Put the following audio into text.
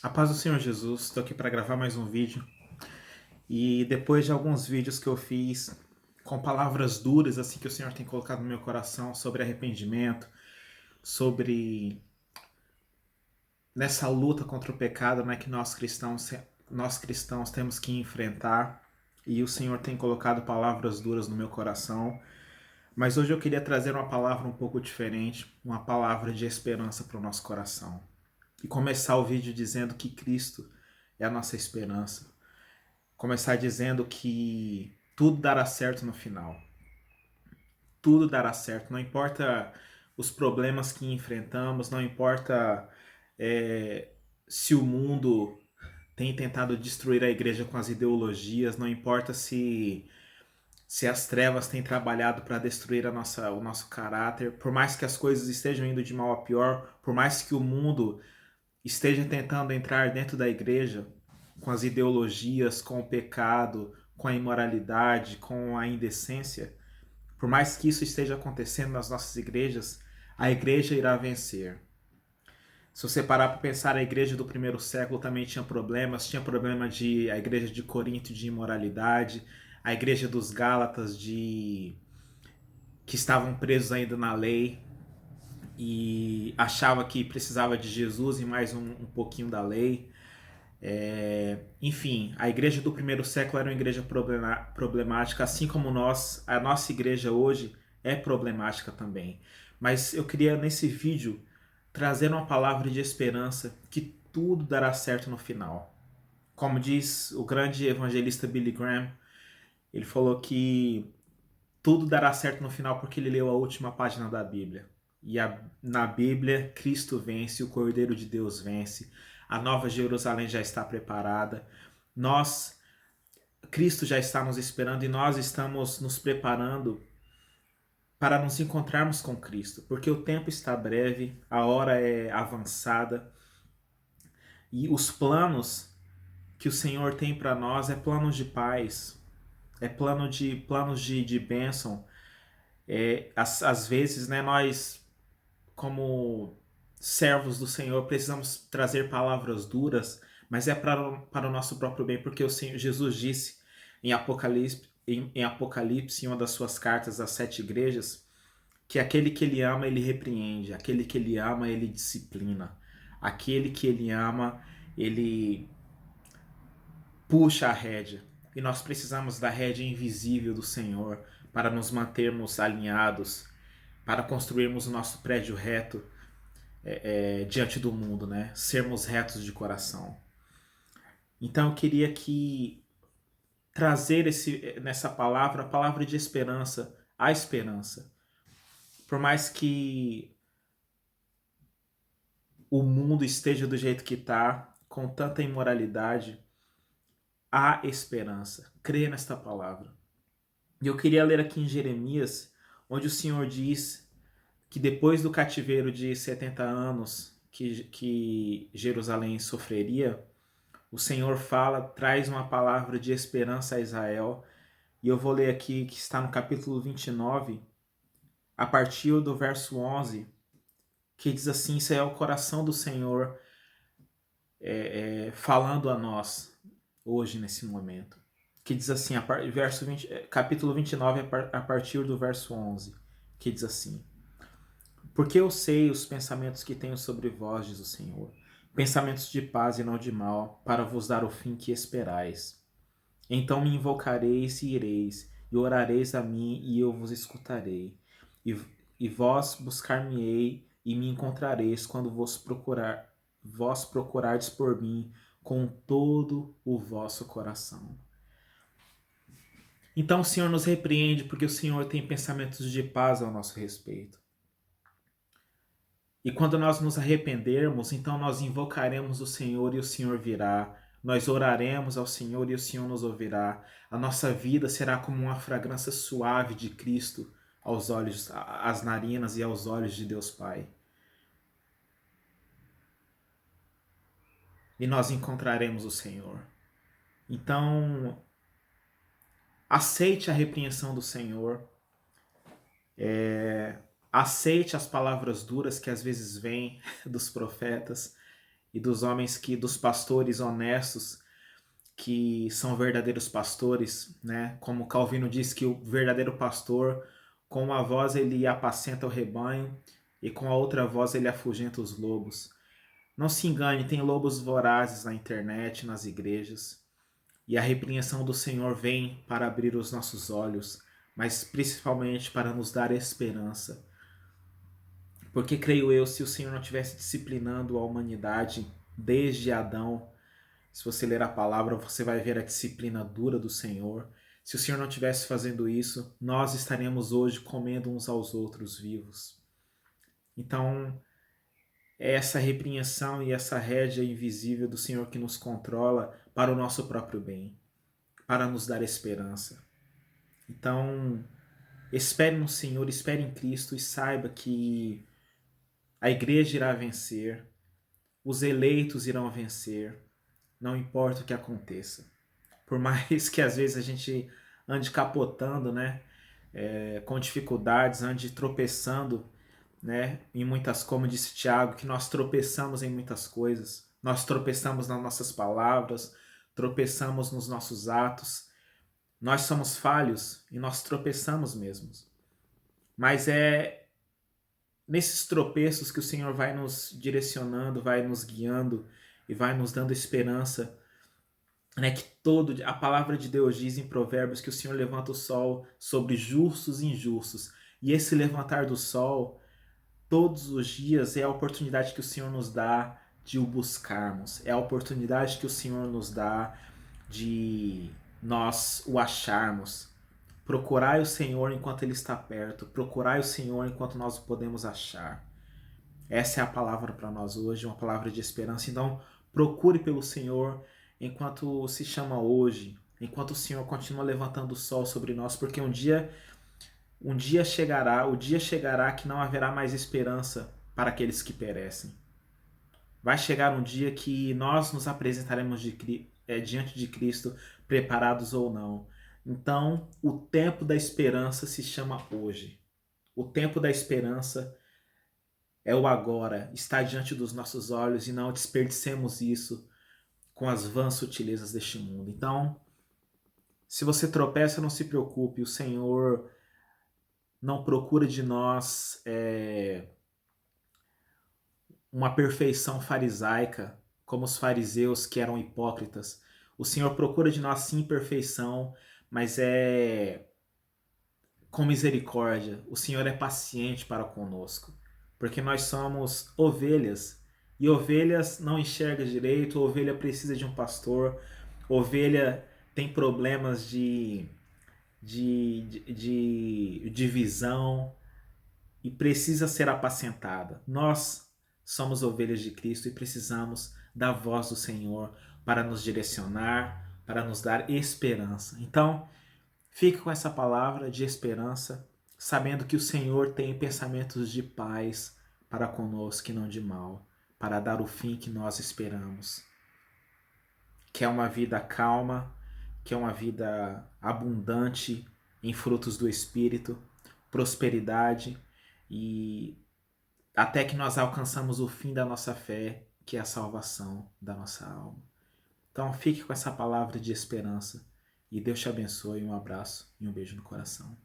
A paz do Senhor Jesus, estou aqui para gravar mais um vídeo. E depois de alguns vídeos que eu fiz com palavras duras assim que o Senhor tem colocado no meu coração sobre arrependimento, sobre nessa luta contra o pecado, né, que nós cristãos temos que enfrentar. E o Senhor tem colocado palavras duras no meu coração. Mas hoje eu queria trazer uma palavra um pouco diferente, uma palavra de esperança para o nosso coração. E começar o vídeo dizendo que Cristo é a nossa esperança. Começar dizendo que tudo dará certo no final. Tudo dará certo. Não importa os problemas que enfrentamos, não importa é, se o mundo tem tentado destruir a igreja com as ideologias, não importa se as trevas têm trabalhado para destruir o nosso caráter, por mais que as coisas estejam indo de mal a pior, por mais que o mundo esteja tentando entrar dentro da igreja com as ideologias, com o pecado, com a imoralidade, com a indecência, por mais que isso esteja acontecendo nas nossas igrejas, a igreja irá vencer. Se você parar para pensar, a igreja do primeiro século também tinha problema de a igreja de Corinto de imoralidade, a igreja dos Gálatas de que estavam presos ainda na lei e achava que precisava de Jesus e mais um pouquinho da lei. Enfim, a igreja do primeiro século era uma igreja problemática, assim como a nossa igreja hoje é problemática também. Mas eu queria nesse vídeo trazer uma palavra de esperança que tudo dará certo no final. Como diz o grande evangelista Billy Graham, ele falou que tudo dará certo no final porque ele leu a última página da Bíblia. Na Bíblia, Cristo vence, o Cordeiro de Deus vence, a Nova Jerusalém já está preparada, nós, Cristo já está nos esperando e nós estamos nos preparando para nos encontrarmos com Cristo, porque o tempo está breve, a hora é avançada e os planos que o Senhor tem para nós é planos de paz, é planos de bênção. Às vezes, né, nós como servos do Senhor, precisamos trazer palavras duras, mas é para o nosso próprio bem, porque o Senhor Jesus disse em Apocalipse, em uma das suas cartas às 7 igrejas, que aquele que ele ama, ele repreende, aquele que ele ama, ele disciplina, aquele que ele ama, ele puxa a rédea. E nós precisamos da rédea invisível do Senhor para nos mantermos alinhados, para construirmos o nosso prédio reto diante do mundo, né? Sermos retos de coração. Então eu queria que trazer nessa palavra a palavra de esperança, a esperança. Por mais que o mundo esteja do jeito que está, com tanta imoralidade, há esperança. Creia nesta palavra. E eu queria ler aqui em Jeremias, onde o Senhor diz que depois do cativeiro de 70 anos que Jerusalém sofreria, o Senhor fala, traz uma palavra de esperança a Israel. E eu vou ler aqui que está no capítulo 29, a partir do verso 11, que diz assim: isso é o coração do Senhor falando a nós hoje, nesse momento. Que diz assim, capítulo 29, a partir do verso 11, que diz assim: porque eu sei os pensamentos que tenho sobre vós, diz o Senhor, pensamentos de paz e não de mal, para vos dar o fim que esperais. Então me invocareis e ireis, e orareis a mim, e eu vos escutarei. E vós buscar-me-ei, e me encontrareis quando vós procurardes por mim com todo o vosso coração. Então o Senhor nos repreende porque o Senhor tem pensamentos de paz ao nosso respeito. E quando nós nos arrependermos, então nós invocaremos o Senhor e o Senhor virá. Nós oraremos ao Senhor e o Senhor nos ouvirá. A nossa vida será como uma fragrância suave de Cristo aos olhos, às narinas e aos olhos de Deus Pai. E nós encontraremos o Senhor. Então, aceite a repreensão do Senhor. Aceite as palavras duras que às vezes vêm dos profetas. e dos homens dos pastores honestos que são verdadeiros pastores, né? Como Calvino diz que o verdadeiro pastor, com uma voz ele apacenta o rebanho e com a outra voz ele afugenta os lobos. Não se engane, tem lobos vorazes na internet, nas igrejas, e a repreensão do Senhor vem para abrir os nossos olhos, mas principalmente para nos dar esperança. Porque creio eu, se o Senhor não tivesse disciplinando a humanidade desde Adão, se você ler a palavra, você vai ver a disciplina dura do Senhor. Se o Senhor não estivesse fazendo isso, nós estaríamos hoje comendo uns aos outros vivos. Então, é essa repreensão e essa rédea invisível do Senhor que nos controla para o nosso próprio bem, para nos dar esperança. Então, espere no Senhor, espere em Cristo e saiba que a igreja irá vencer, os eleitos irão vencer, não importa o que aconteça. Por mais que às vezes a gente ande capotando, né? Com dificuldades, ande tropeçando, né? Em muitas, como disse Tiago, que nós tropeçamos em muitas coisas. Nós tropeçamos nas nossas palavras, tropeçamos nos nossos atos. Nós somos falhos e nós tropeçamos mesmo. Mas é nesses tropeços que o Senhor vai nos direcionando, vai nos guiando e vai nos dando esperança, né, que a palavra de Deus diz em Provérbios que o Senhor levanta o sol sobre justos e injustos. E esse levantar do sol todos os dias é a oportunidade que o Senhor nos dá de o buscarmos. É a oportunidade que o Senhor nos dá de nós o acharmos. Procurai o Senhor enquanto Ele está perto. Procurai o Senhor enquanto nós o podemos achar. Essa é a palavra para nós hoje, uma palavra de esperança. Então, procure pelo Senhor enquanto se chama hoje, enquanto o Senhor continua levantando o sol sobre nós, porque um dia chegará, o dia chegará que não haverá mais esperança para aqueles que perecem. Vai chegar um dia que nós nos apresentaremos diante de Cristo, preparados ou não. Então, o tempo da esperança se chama hoje. O tempo da esperança é o agora, está diante dos nossos olhos e não desperdicemos isso com as vãs sutilezas deste mundo. Então, se você tropeça, não se preocupe, o Senhor não procura de nós uma perfeição farisaica, como os fariseus que eram hipócritas. O Senhor procura de nós sim perfeição, mas é com misericórdia. O Senhor é paciente para conosco, porque nós somos ovelhas, e ovelhas não enxerga direito, ovelha precisa de um pastor, ovelha tem problemas de visão e precisa ser apacentada. Nós somos ovelhas de Cristo e precisamos da voz do Senhor para nos direcionar, para nos dar esperança. Então, fique com essa palavra de esperança, sabendo que o Senhor tem pensamentos de paz para conosco e não de mal, para dar o fim que nós esperamos. Que é uma vida calma, que é uma vida abundante em frutos do Espírito, prosperidade e até que nós alcançamos o fim da nossa fé, que é a salvação da nossa alma. Então fique com essa palavra de esperança e Deus te abençoe. Um abraço e um beijo no coração.